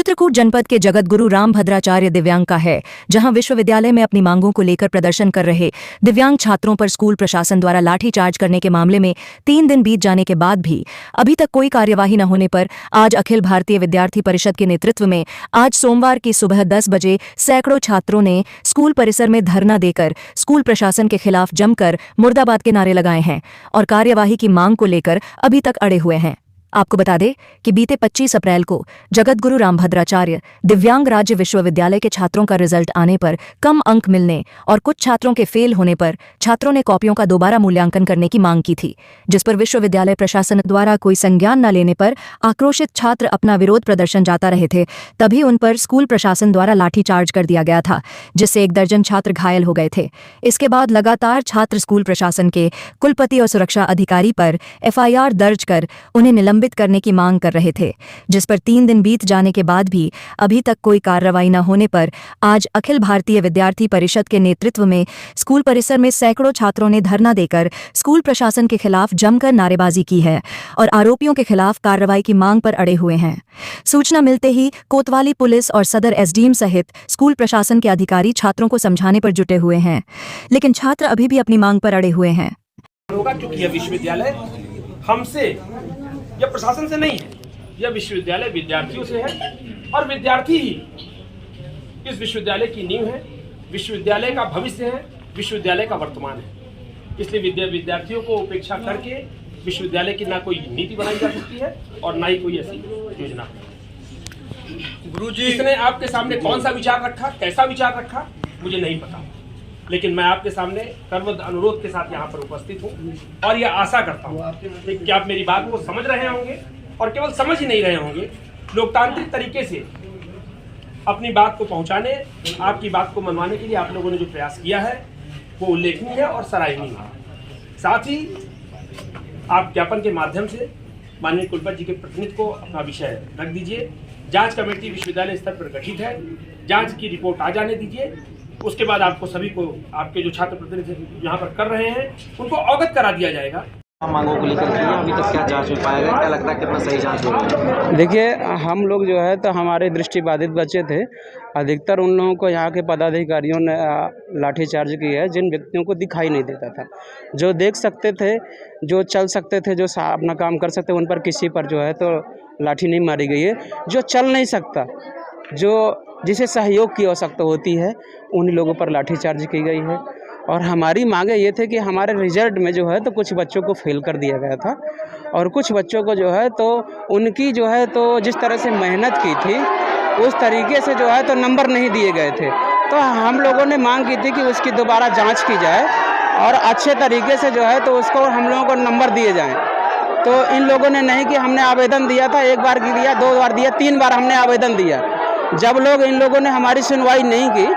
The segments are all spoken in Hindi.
चित्रकूट जनपद के जगतगुरु रामभद्राचार्य दिव्यांग का है, जहां विश्वविद्यालय में अपनी मांगों को लेकर प्रदर्शन कर रहे दिव्यांग छात्रों पर स्कूल प्रशासन द्वारा लाठीचार्ज करने के मामले में 3 दिन बीत जाने के बाद भी अभी तक कोई कार्यवाही न होने पर आज अखिल भारतीय विद्यार्थी परिषद के नेतृत्व में आज सोमवार की सुबह 10 बजे सैकड़ों छात्रों ने स्कूल परिसर में धरना देकर स्कूल प्रशासन के खिलाफ जमकर मुर्दाबाद के नारे लगाए हैं और कार्यवाही की मांग को लेकर अभी तक अड़े हुए हैं। आपको बता दें कि बीते 25 अप्रैल को जगतगुरु रामभद्राचार्य दिव्यांग राज्य विश्वविद्यालय के छात्रों का रिजल्ट आने पर कम अंक मिलने और कुछ छात्रों के फेल होने पर छात्रों ने कॉपियों का दोबारा मूल्यांकन करने की मांग की थी, जिस पर विश्वविद्यालय प्रशासन द्वारा कोई संज्ञान न लेने पर आक्रोशित छात्र अपना विरोध प्रदर्शन जाता रहे थे। तभी उन पर स्कूल प्रशासन द्वारा लाठीचार्ज कर दिया गया था, जिससे 1 दर्जन छात्र घायल हो गए थे। इसके बाद लगातार छात्र स्कूल प्रशासन के कुलपति और सुरक्षा अधिकारी पर FIR दर्ज कर उन्हें निलंबित करने की मांग कर रहे थे, जिस पर 3 दिन बीत जाने के बाद भी अभी तक कोई कार्रवाई न होने पर आज अखिल भारतीय विद्यार्थी परिषद के नेतृत्व में स्कूल परिसर में सैकड़ों छात्रों ने धरना देकर स्कूल प्रशासन के खिलाफ जमकर नारेबाजी की है और आरोपियों के खिलाफ कार्रवाई की मांग पर अड़े हुए हैं। सूचना मिलते ही कोतवाली पुलिस और सदर SDM सहित स्कूल प्रशासन के अधिकारी छात्रों को समझाने पर जुटे हुए हैं, लेकिन छात्र अभी भी अपनी मांग पर अड़े हुए हैं। क्योंकि यह विश्वविद्यालय हमसे यह प्रशासन से नहीं है, यह विश्वविद्यालय विद्यार्थियों से है और विद्यार्थी ही इस विश्वविद्यालय की नींव है, विश्वविद्यालय का भविष्य है, विश्वविद्यालय का वर्तमान है। इसलिए विद्यार्थियों को उपेक्षा करके विश्वविद्यालय की ना कोई नीति बनाई जा सकती है और ना ही कोई ऐसी योजना। गुरुजी, इसने आपके सामने कौन सा विचार रखा, कैसा विचार रखा, मुझे नहीं पता, लेकिन मैं आपके सामने करबद्ध अनुरोध के साथ यहाँ पर उपस्थित हूँ और यह आशा करता हूँ कि आप मेरी बात को समझ रहे होंगे और केवल समझ ही नहीं रहे होंगे, लोकतांत्रिक तरीके से अपनी बात को पहुँचाने, आपकी बात को मनवाने के लिए आप लोगों ने जो प्रयास किया है वो उल्लेखनीय है और सराहनीय है। साथ ही आप ज्ञापन के माध्यम से माननीय कुलपति जी के प्रतिनिधि को अपना विषय रख दीजिए। जाँच कमेटी विश्वविद्यालय स्तर पर गठित है, जाँच की रिपोर्ट आ जाने दीजिए। उसके बाद आपको सभी को, आपके जो छात्र प्रतिनिधि यहाँ पर कर रहे हैं, उनको अवगत करा दिया जाएगा। मांगों को लेकर के अभी तक क्या जांच में पाया गया, क्या लगता है कितना सही जांच हो रहा है? देखिए, हम लोग जो है तो हमारे दृष्टिबाधित बच्चे थे, अधिकतर उन लोगों को यहाँ के पदाधिकारियों ने लाठीचार्ज की है जिन व्यक्तियों को दिखाई नहीं देता था। जो देख सकते थे, जो चल सकते थे, जो अपना काम कर सकते, उन पर किसी पर जो है तो लाठी नहीं मारी गई है। जो चल नहीं सकता, जो जिसे सहयोग की आवश्यकता होती है, उन्हीं लोगों पर लाठीचार्ज की गई है। और हमारी मांगे ये थे कि हमारे रिजल्ट में जो है तो कुछ बच्चों को फेल कर दिया गया था और कुछ बच्चों को जो है तो उनकी जो है तो जिस तरह से मेहनत की थी उस तरीके से जो है तो नंबर नहीं दिए गए थे। तो हम लोगों ने मांग की थी कि उसकी दोबारा जांच की जाए और अच्छे तरीके से जो है तो उसको हम लोगों को नंबर दिए जाएँ। तो इन लोगों ने नहीं कि हमने आवेदन दिया था, 1 बार दिया, 2 बार दिया, 3 बार हमने आवेदन दिया। जब इन लोगों ने हमारी सुनवाई नहीं की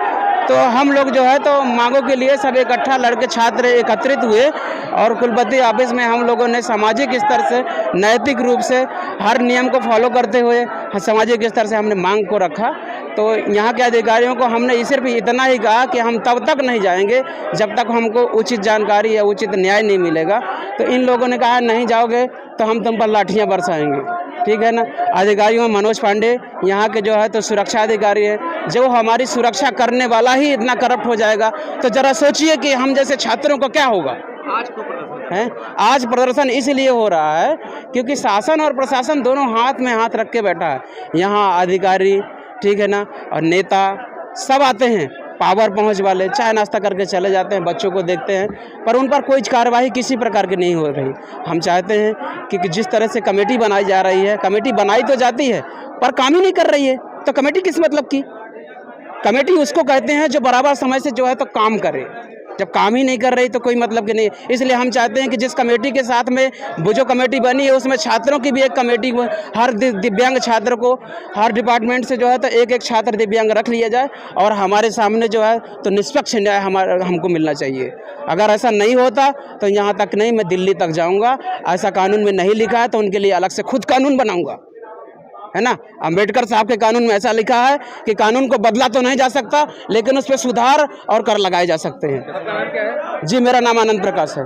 तो हम लोग जो है तो मांगों के लिए सब इकट्ठा लड़के छात्र एकत्रित हुए और कुलपति ऑफिस में हम लोगों ने सामाजिक स्तर से, नैतिक रूप से हर नियम को फॉलो करते हुए सामाजिक स्तर से हमने मांग को रखा। तो यहाँ के अधिकारियों को हमने सिर्फ इतना ही कहा कि हम तब तक नहीं जाएंगे जब तक हमको उचित जानकारी या उचित न्याय नहीं मिलेगा। तो इन लोगों ने कहा नहीं जाओगे तो हम तुम पर लाठियाँ बरसाएंगे। ठीक है ना। अधिकारियों में मनोज पांडे यहाँ के जो है तो सुरक्षा अधिकारी है, जो हमारी सुरक्षा करने वाला ही इतना करप्ट हो जाएगा तो जरा सोचिए कि हम जैसे छात्रों को क्या होगा। आज प्रदर्शन इसलिए हो रहा है क्योंकि शासन और प्रशासन दोनों हाथ में हाथ रख के बैठा है। यहाँ अधिकारी, ठीक है ना, और नेता सब आते हैं, पावर पहुंच वाले चाय नाश्ता करके चले जाते हैं, बच्चों को देखते हैं, पर उन पर कोई कार्रवाई किसी प्रकार की नहीं हो रही। हम चाहते हैं कि जिस तरह से कमेटी बनाई जा रही है, कमेटी बनाई तो जाती है पर काम ही नहीं कर रही है, तो कमेटी किस मतलब की? कमेटी उसको कहते हैं जो बराबर समय से जो है तो काम करे। जब काम ही नहीं कर रही तो कोई मतलब की नहीं। इसलिए हम चाहते हैं कि जिस कमेटी के साथ में वो जो कमेटी बनी है उसमें छात्रों की भी एक कमेटी, हर दिव्यांग छात्र को हर डिपार्टमेंट से जो है तो एक छात्र दिव्यांग रख लिया जाए और हमारे सामने जो है तो निष्पक्ष न्याय हमको मिलना चाहिए। अगर ऐसा नहीं होता तो यहाँ तक नहीं, मैं दिल्ली तक जाऊँगा। ऐसा कानून में नहीं लिखा है तो उनके लिए अलग से खुद कानून बनाऊँगा, है ना। अम्बेडकर साहब के कानून में ऐसा लिखा है कि कानून को बदला तो नहीं जा सकता लेकिन उस पर सुधार और कर लगाए जा सकते हैं। जी, मेरा नाम आनंद प्रकाश है।